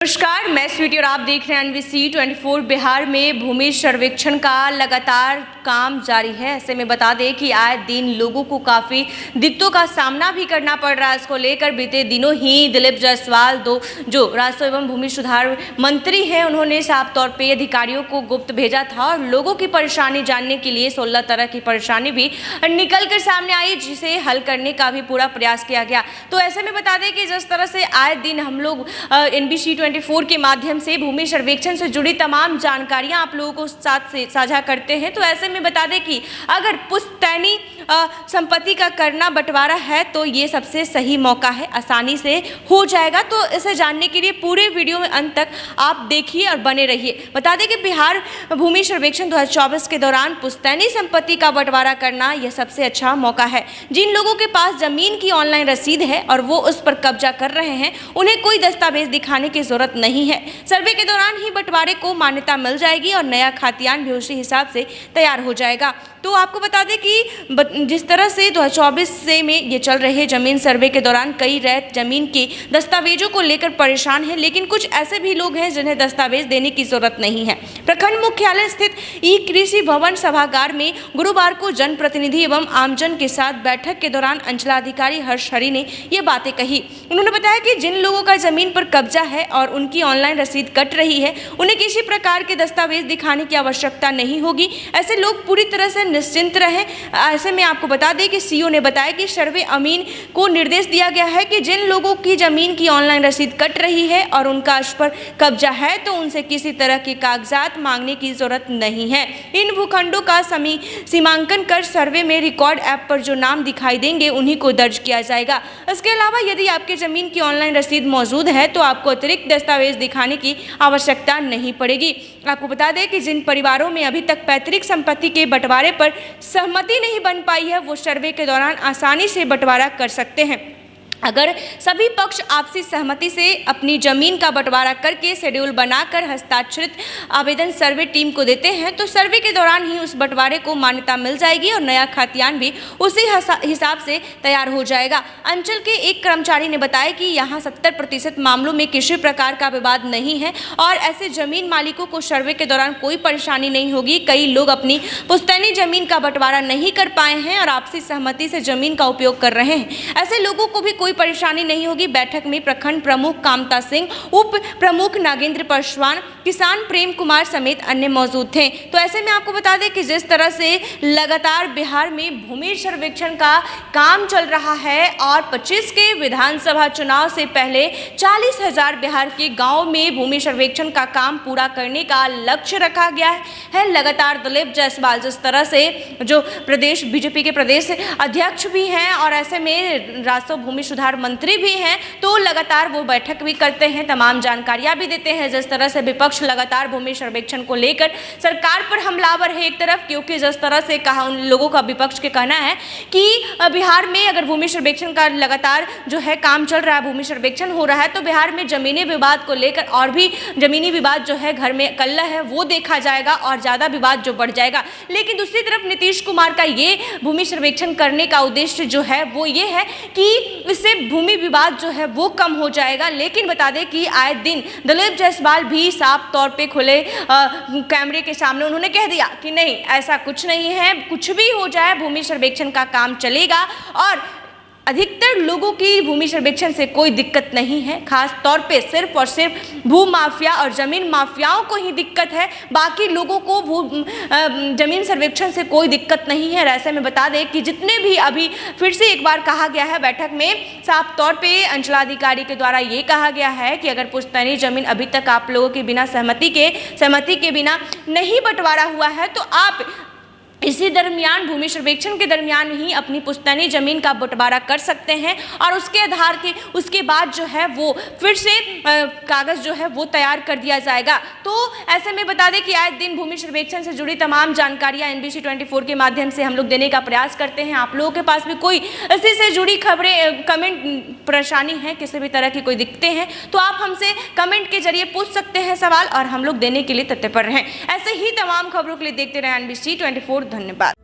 नमस्कार, मैं स्वीटी और आप देख रहे हैं एनवीसी 24। बिहार में भूमि सर्वेक्षण का लगातार काम जारी है। ऐसे में बता दें कि आए दिन लोगों को काफ़ी दिक्कतों का सामना भी करना पड़ रहा है। इसको लेकर बीते दिनों ही दिलीप जायसवाल जो राजस्व एवं भूमि सुधार मंत्री हैं, उन्होंने साफ तौर पे अधिकारियों को गुप्त भेजा था और लोगों की परेशानी जानने के लिए 16 तरह की परेशानी भी निकल कर सामने आई, जिसे हल करने का भी पूरा प्रयास किया गया। तो ऐसे में बता दें कि जिस तरह से आए दिन हम लोग एनवीसी 24 के माध्यम से भूमि सर्वेक्षण से जुड़ी तमाम जानकारियां आप लोगों को साथ से साझा करते हैं, तो ऐसे में बता दें कि अगर पुश्तैनी संपत्ति का करना बंटवारा है तो ये सबसे सही मौका है, आसानी से हो जाएगा। तो इसे जानने के लिए पूरे वीडियो में अंत तक आप देखिए और बने रहिए। बता दें कि बिहार भूमि सर्वेक्षण 2024 के दौरान पुश्तैनी संपत्ति का बंटवारा करना यह सबसे अच्छा मौका है। जिन लोगों के पास जमीन की ऑनलाइन रसीद है और वो उस पर कब्जा कर रहे हैं, उन्हें कोई दस्तावेज दिखाने की जरूरत नहीं है। सर्वे के दौरान ही बंटवारे को मान्यता मिल जाएगी और नया खातियान भी उसी हिसाब से तैयार हो जाएगा। तो आपको बता दें कि जिस तरह से 2024 से में ये चल रहे जमीन सर्वे के दौरान कई रैत जमीन के दस्तावेजों को लेकर परेशान हैं, लेकिन कुछ ऐसे भी लोग हैं जिन्हें दस्तावेज देने की जरूरत नहीं है। प्रखंड मुख्यालय स्थित ई कृषि भवन सभागार में गुरुवार को जनप्रतिनिधि एवं आमजन के साथ बैठक के दौरान अंचलाधिकारी हर्ष हरि ने ये बातें कही। उन्होंने बताया कि जिन लोगों का जमीन पर कब्जा है और उनकी ऑनलाइन रसीद कट रही है, उन्हें किसी प्रकार के दस्तावेज दिखाने की आवश्यकता नहीं होगी। ऐसे लोग पूरी तरह से निश्चिंत रहें। ऐसे में आपको बता दें कि सीईओ ने बताया कि सर्वे अमीन को निर्देश दिया गया है कि जिन लोगों की जमीन की ऑनलाइन रसीद कट रही है और उनका उस पर कब्जा है, तो उनसे किसी तरह के कागजात मांगने की जरूरत नहीं है। इन भूखंडों का सीमांकन कर सर्वे में रिकॉर्ड ऐप पर जो नाम दिखाई देंगे उन्हीं को दर्ज किया जाएगा। इसके अलावा यदि आपके जमीन की ऑनलाइन रसीद मौजूद है तो आपको अतिरिक्त दस्तावेज दिखाने की आवश्यकता नहीं पड़ेगी। आपको बता दें कि जिन परिवारों में अभी तक पैतृक संपत्ति के बंटवारे पर सहमति नहीं बन पाई है, वो सर्वे के दौरान आसानी से बंटवारा कर सकते हैं। अगर सभी पक्ष आपसी सहमति से अपनी जमीन का बंटवारा करके शेड्यूल बनाकर हस्ताक्षरित आवेदन सर्वे टीम को देते हैं, तो सर्वे के दौरान ही उस बंटवारे को मान्यता मिल जाएगी और नया खातियान भी उसी हिसाब से तैयार हो जाएगा। अंचल के एक कर्मचारी ने बताया कि यहाँ 70% मामलों में किसी प्रकार का विवाद नहीं है और ऐसे जमीन मालिकों को सर्वे के दौरान कोई परेशानी नहीं होगी। कई लोग अपनी पुश्तैनी जमीन का बंटवारा नहीं कर पाए हैं और आपसी सहमति से जमीन का उपयोग कर रहे हैं। ऐसे लोगों को भी कोई परेशानी नहीं होगी। बैठक में प्रखंड प्रमुख कामता सिंह, उप प्रमुख नागेंद्र पासवान, किसान प्रेम कुमार समेत अन्य मौजूद थे। तो ऐसे में आपको बता दें कि जिस तरह से लगातार बिहार में भूमि सर्वेक्षण का काम चल रहा है और 25 के विधानसभा चुनाव से पहले 40,000 बिहार के गाँव में भूमि सर्वेक्षण का काम पूरा करने का लक्ष्य रखा गया है। लगातार दिलीप जायसवाल जिस तरह से जो प्रदेश बीजेपी के प्रदेश अध्यक्ष भी हैं और ऐसे में राजस्व भूमि सुधार मंत्री भी हैं, तो लगातार वो बैठक भी करते हैं, तमाम जानकारियां भी देते हैं। जिस तरह से विपक्ष लगातार भूमि सर्वेक्षण को लेकर सरकार पर हमलावर है एक तरफ, क्योंकि जिस तरह से कहा उन लोगों का विपक्ष के कहना है कि बिहार में अगर भूमि सर्वेक्षण का लगातार जो है काम चल रहा है, भूमि सर्वेक्षण हो रहा है, तो बिहार में जमीनी विवाद को लेकर और भी जमीनी विवाद जो है घर में कल्ला है वो देखा जाएगा और ज़्यादा विवाद जो बढ़ जाएगा। लेकिन दूसरी तरफ नीतीश कुमार का ये भूमि सर्वेक्षण करने का उद्देश्य जो है वो ये है कि इससे भूमि विवाद जो है वो कम हो जाएगा। लेकिन बता दें कि आए दिन दिलीप जायसवाल भी साफ तौर पे खुले कैमरे के सामने उन्होंने कह दिया कि नहीं, ऐसा कुछ नहीं है, कुछ भी हो जाए भूमि सर्वेक्षण का काम चलेगा और अधिकतर लोगों की भूमि सर्वेक्षण से कोई दिक्कत नहीं है। खास तौर पे सिर्फ और सिर्फ भू माफिया और जमीन माफियाओं को ही दिक्कत है, बाकी लोगों को जमीन सर्वेक्षण से कोई दिक्कत नहीं है। ऐसे में बता दें कि जितने भी अभी फिर से एक बार कहा गया है बैठक में, साफ तौर पे अंचलाधिकारी के द्वारा ये कहा गया है कि अगर पुश्तैनी जमीन अभी तक आप लोगों के बिना सहमति के बिना नहीं बंटवारा हुआ है, तो आप इसी दरमियान भूमि सर्वेक्षण के दरमियान ही अपनी पुश्तैनी जमीन का बंटवारा कर सकते हैं और उसके आधार के उसके बाद जो है वो फिर से कागज़ जो है वो तैयार कर दिया जाएगा। तो ऐसे में बता दें कि आए दिन भूमि सर्वेक्षण से जुड़ी तमाम जानकारियां एनवीसी 24 के माध्यम से हम लोग देने का प्रयास करते हैं। आप लोगों के पास भी कोई इसी से जुड़ी खबरें, कमेंट, परेशानी है, किसी भी तरह की कोई दिक्कतें हैं, तो आप हमसे कमेंट के जरिए पूछ सकते हैं सवाल और हम लोग देने के लिए तत्पर हैं। ऐसे ही तमाम खबरों के लिए देखते रहें एनवीसी 24। धन्यवाद।